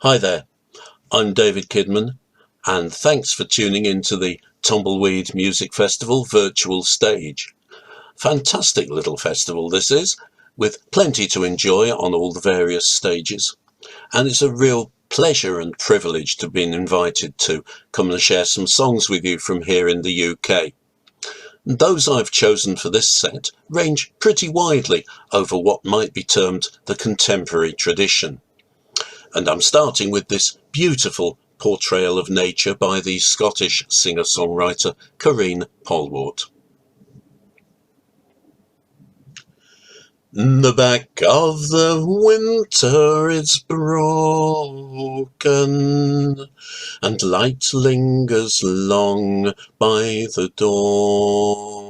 Hi there, I'm David Kidman, and thanks for tuning in to the Tumbleweed Music Festival virtual stage. Fantastic little festival this is, with plenty to enjoy on all the various stages, and it's a real pleasure and privilege to be invited to come and share some songs with you from here in the UK. Those I've chosen for this set range pretty widely over what might be termed the contemporary tradition. And I'm starting with this beautiful portrayal of nature by the Scottish singer-songwriter Corinne Polwart. The back of the winter is broken, and light lingers long by the door.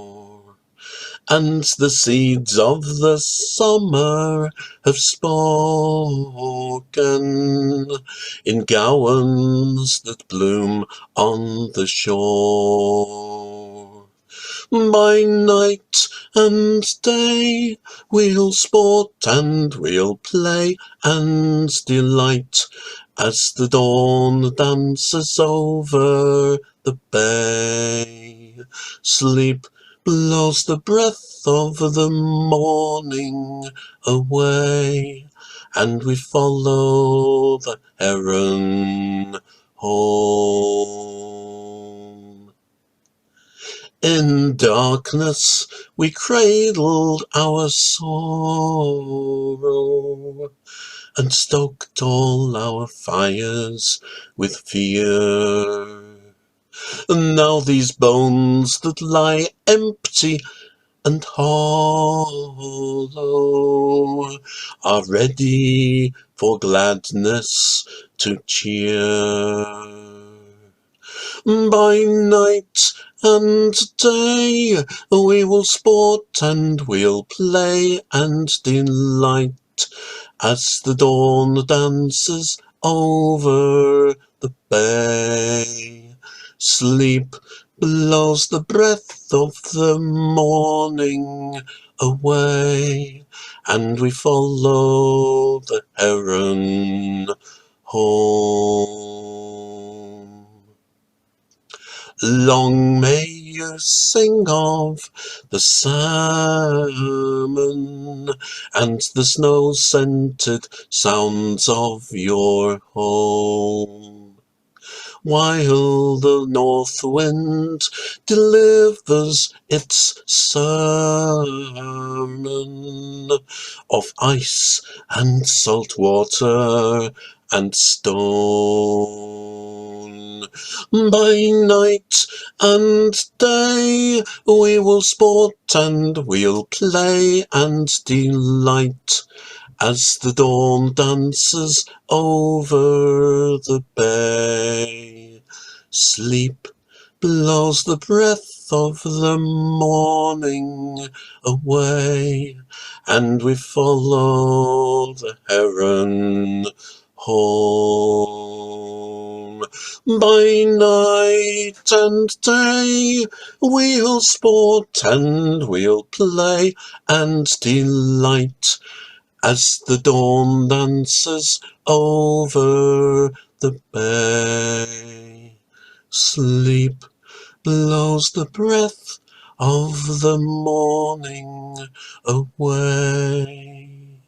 And the seeds of the summer have spoken in gowans that bloom on the shore. By night and day we'll sport and we'll play and delight as the dawn dances over the bay. Sleep blows the breath of the morning away, and we follow the heron home. In darkness we cradled our sorrow, and stoked all our fires with fear. And now these bones that lie empty and hollow are ready for gladness to cheer. By night and day we will sport and we'll play and delight as the dawn dances over the bay. Sleep blows the breath of the morning away, and we follow the heron home. Long may you sing of the salmon and the snow-scented sounds of your home, while the north wind delivers its sermon of ice and salt water and stone. By night and day we will sport and we'll play and delight as the dawn dances over the bay. Sleep blows the breath of the morning away, and we follow the heron home. By night and day we'll sport and we'll play and delight as the dawn dances over the bay. Sleep blows the breath of the morning away,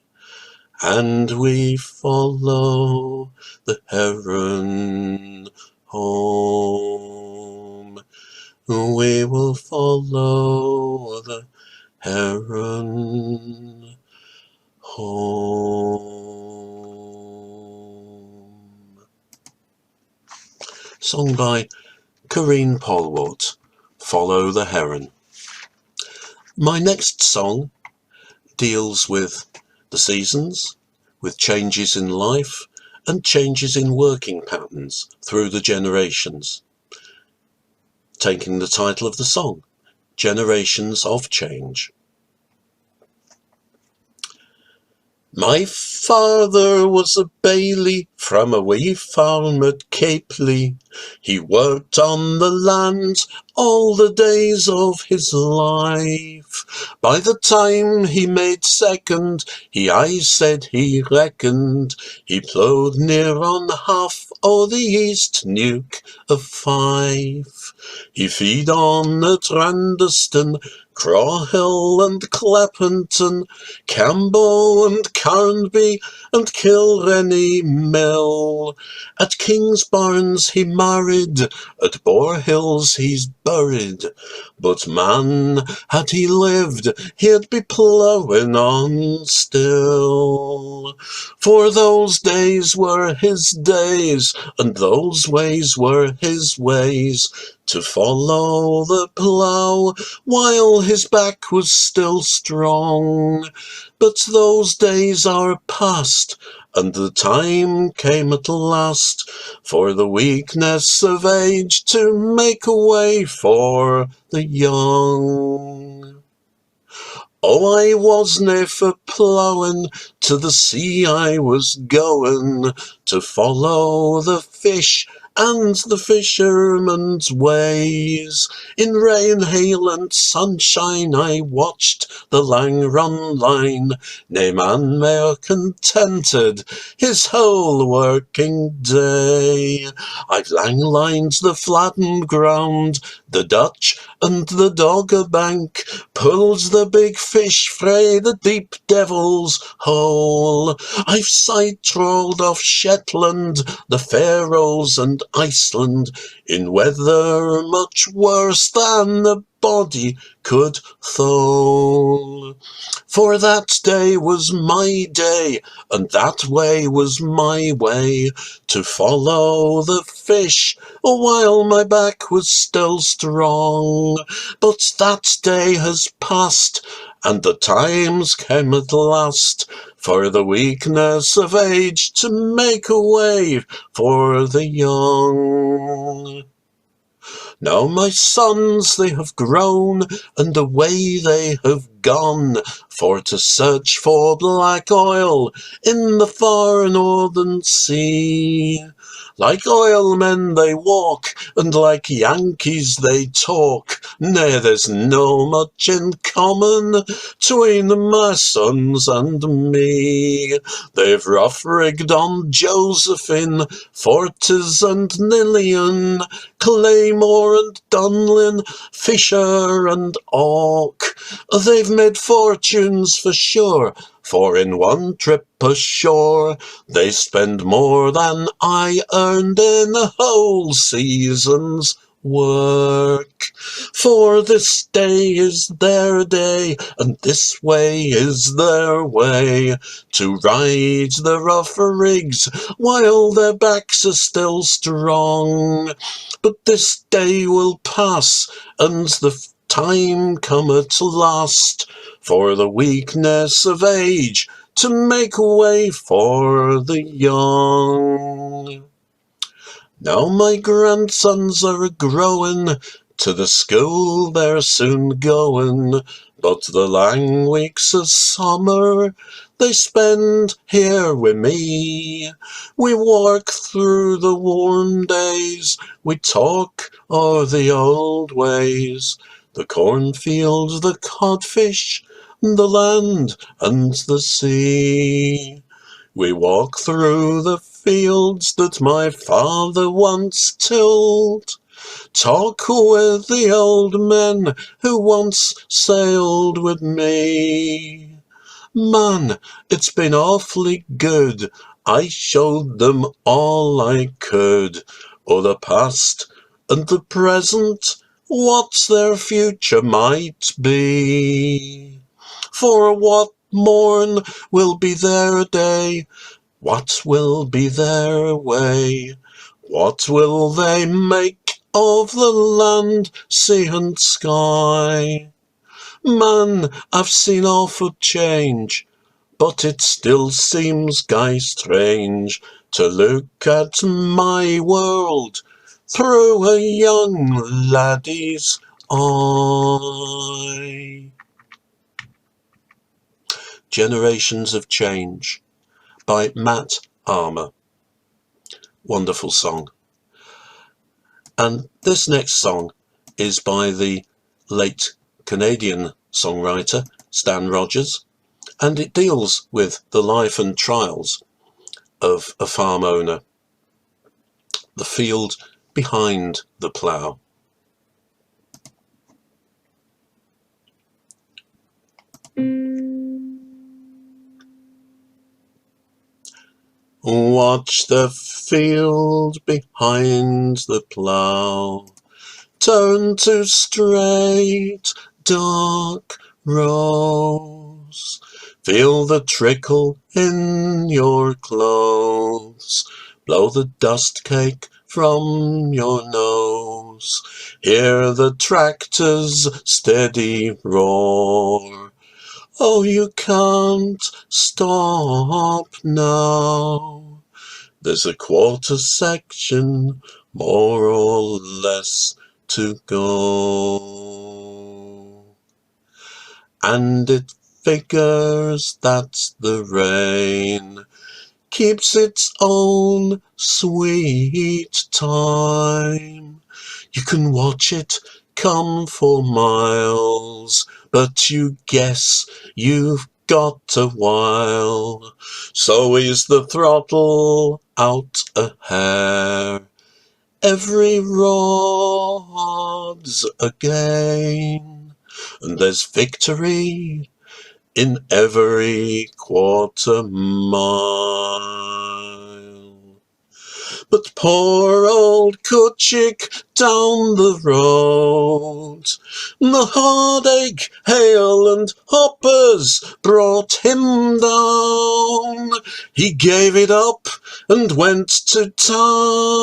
and we follow the heron home. We will follow the heron home. Song by Corinne Polwart, Follow the Heron. My next song deals with the seasons, with changes in life and changes in working patterns through the generations, taking the title of the song, Generations of Change. My father was a bailie from a wee farm at Capely. He worked on the land all the days of his life. By the time he made second, he aye said he reckoned he ploughed near on half o' the East Neuk of Fife. He feed on at Randeston, Crawhill and Clappenton, Campbell and Carnby and Kilrenny Mill. At Kingsbarns he married, at Boar Hills he's buried. But man, had he lived, he'd be ploughing on still. For those days were his days, and those ways were his ways, to follow the plough while his back was still strong. But those days are past, and the time came at last for the weakness of age to make a way for the young. Oh, I wasna for ploughing, to the sea I was going, to follow the fish and the fisherman's ways. In rain, hail and sunshine I watched the lang run line, nae man mair contented his whole working day. I've lang lined the flattened ground, the Dutch and the Dogger Bank, pulled the big fish frae the deep devil's hole. I've side-trawled off Shetland, the Faroes and Iceland, in weather much worse than the body could thole. For that day was my day, and that way was my way, to follow the fish while my back was still strong. But that day has passed, and the times came at last for the weakness of age to make a way for the young. Now my sons they have grown, and away they have gone, for to search for black oil in the far northern sea. Like oilmen they walk, and like Yankees they talk, nay, there's no much in common tween my sons and me. They've rough-rigged on Josephine, Fortis and Nillian, Claymore and Dunlin, Fisher and Auk. They've made fortunes for sure, for in one trip ashore they spend more than I earned in a whole season's work. For this day is their day, and this way is their way, to ride the rough rigs while their backs are still strong. But this day will pass, and the time come at last for the weakness of age to make way for the young. Now my grandsons are growing, to the school they're soon going, but the lang weeks of summer they spend here wi' me. We walk through the warm days, we talk o' the old ways, the cornfields, the codfish, the land and the sea. We walk through the fields that my father once tilled, talk with the old men who once sailed with me. Man, it's been awfully good, I showed them all I could, o' the past and the present, what their future might be. For what morn will be their day, what will be their way, what will they make of the land, sea and sky? Man, I've seen awful change, but it still seems guy strange to look at my world through a young laddie's eye. Generations of Change by Matt Armour. Wonderful song. And this next song is by the late Canadian songwriter Stan Rogers, and it deals with the life and trials of a farm owner, the field behind the plough. Watch the field behind the plough turn to straight, dark rows. Feel the trickle in your clothes. Blow the dust cake from your nose. Hear the tractor's steady roar. Oh, you can't stop now. There's a quarter section, more or less, to go. And it figures that the rain keeps its own sweet time. You can watch it come for miles, but you guess you've got a while. So is the throttle out a hair. Every rod's a gain, and there's victory in every quarter mile. But poor old Kutchik down the road, the heartache, hail and hoppers brought him down. He gave it up and went to town.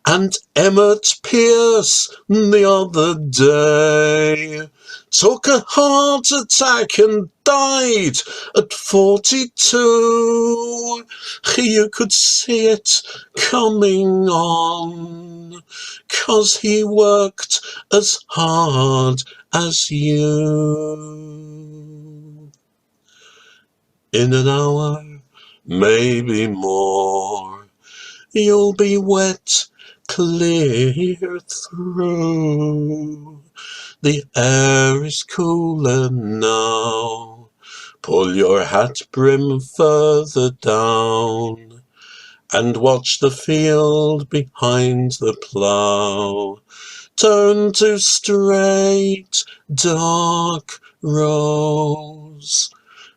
And Emmett Pierce the other day took a heart attack and died at 42. You could see it coming on, 'cause he worked as hard as you. In an hour, maybe more, you'll be wet clear through. The air is cooler now. Pull your hat brim further down and watch the field behind the plough turn to straight, dark rows.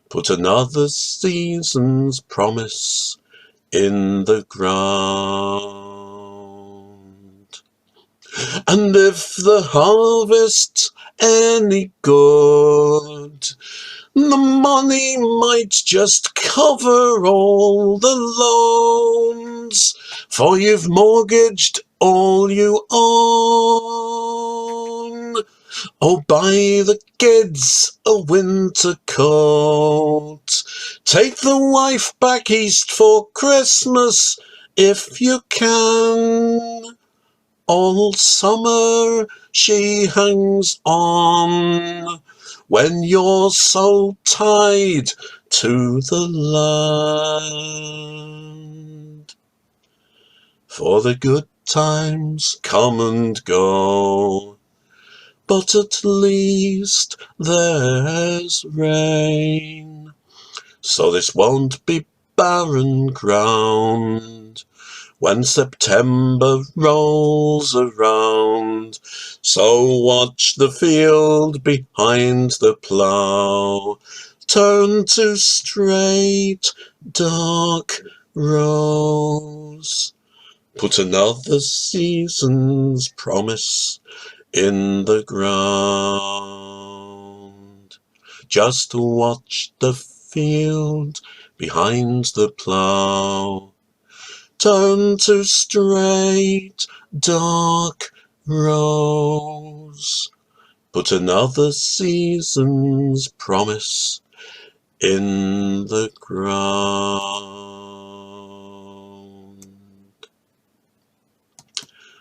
Put another season's promise in the ground. And if the harvest's any good, the money might just cover all the loans, for you've mortgaged all you own. Oh, buy the kids a winter coat. Take the wife back east for Christmas if you can. All summer she hangs on when you're so tied to the land. For the good times come and go, but at least there's rain. So this won't be barren ground when September rolls around. So watch the field behind the plough turn to straight, dark rows. Put another season's promise in the ground. Just watch the field behind the plough turn to straight, dark rows. Put another season's promise in the ground.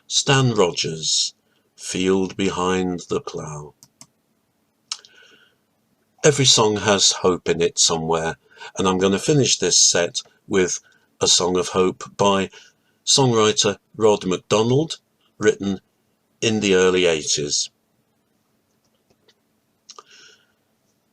Stan Rogers, Field Behind the Plough. Every song has hope in it somewhere, and I'm going to finish this set with a song of hope by songwriter Rod MacDonald, written in the early 80s.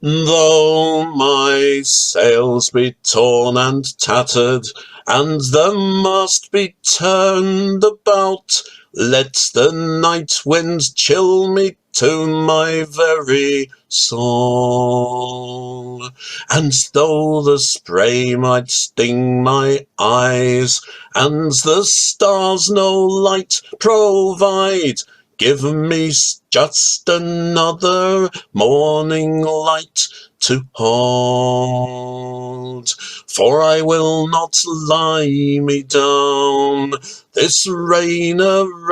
Though my sails be torn and tattered, and the mast be turned about, let the night winds chill me to my very soul. And though the spray might sting my eyes, and the stars no light provide, give me just another morning light to hold, for I will not lie me down this rain a-raging.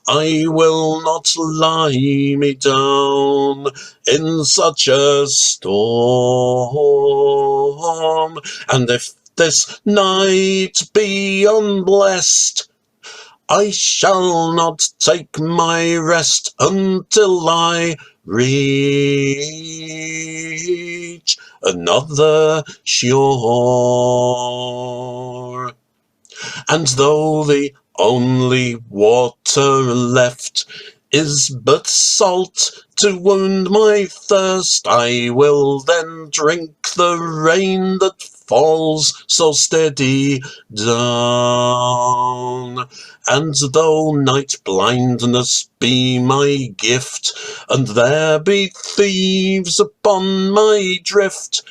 I will not lie me down in such a storm. And if this night be unblessed, I shall not take my rest until I reach another shore. And though the only water left is but salt to wound my thirst, I will then drink the rain that falls so steady down. And though night blindness be my gift, and there be thieves upon my drift,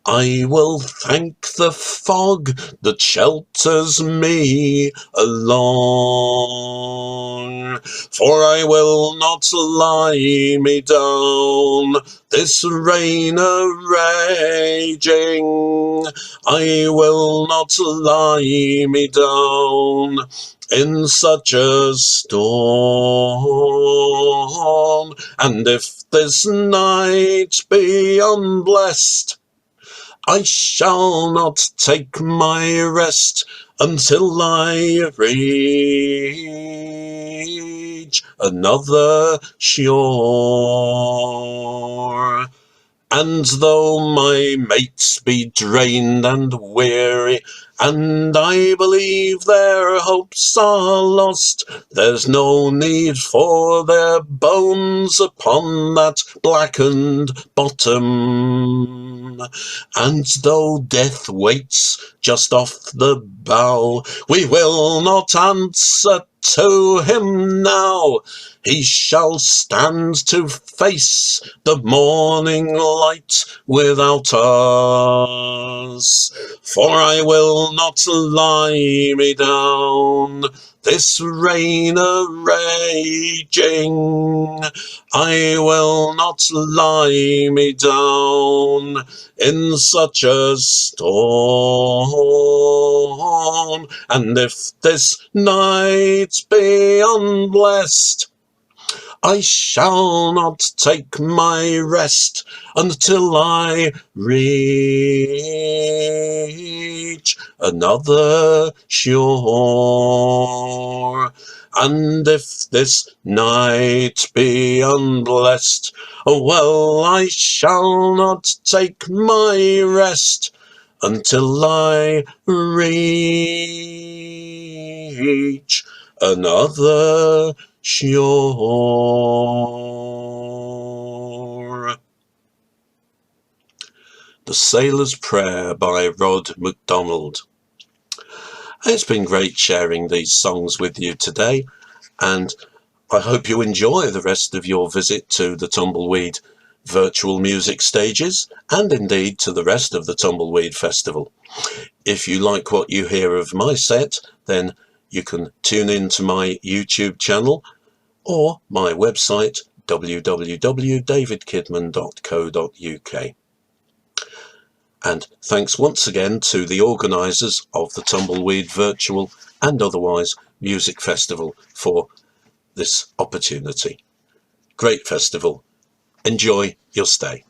I will thank the fog that shelters me along, for I will not lie me down this rain a-raging. I will not lie me down in such a storm. And if this night be unblessed, I shall not take my rest until I reach another shore. And though my mates be drained and weary, and I believe their hopes are lost, there's no need for their bones upon that blackened bottom. And though death waits just off the bow, we will not answer to him now. He shall stand to face the morning light without us. For I will not lie me down this rain a-raging. I will not lie me down in such a storm. And if this night be unblessed, I shall not take my rest until I reach another shore. And if this night be unblessed, oh well, I shall not take my rest until I reach another shore. The Sailor's Prayer by Rod MacDonald. It's been great sharing these songs with you today, and I hope you enjoy the rest of your visit to the Tumbleweed virtual music stages, and indeed to the rest of the Tumbleweed Festival. If you like what you hear of my set, then you can tune in to my YouTube channel or my website www.davidkidman.co.uk. And thanks once again to the organisers of the Tumbleweed Virtual and Otherwise Music Festival for this opportunity. Great festival. Enjoy your stay.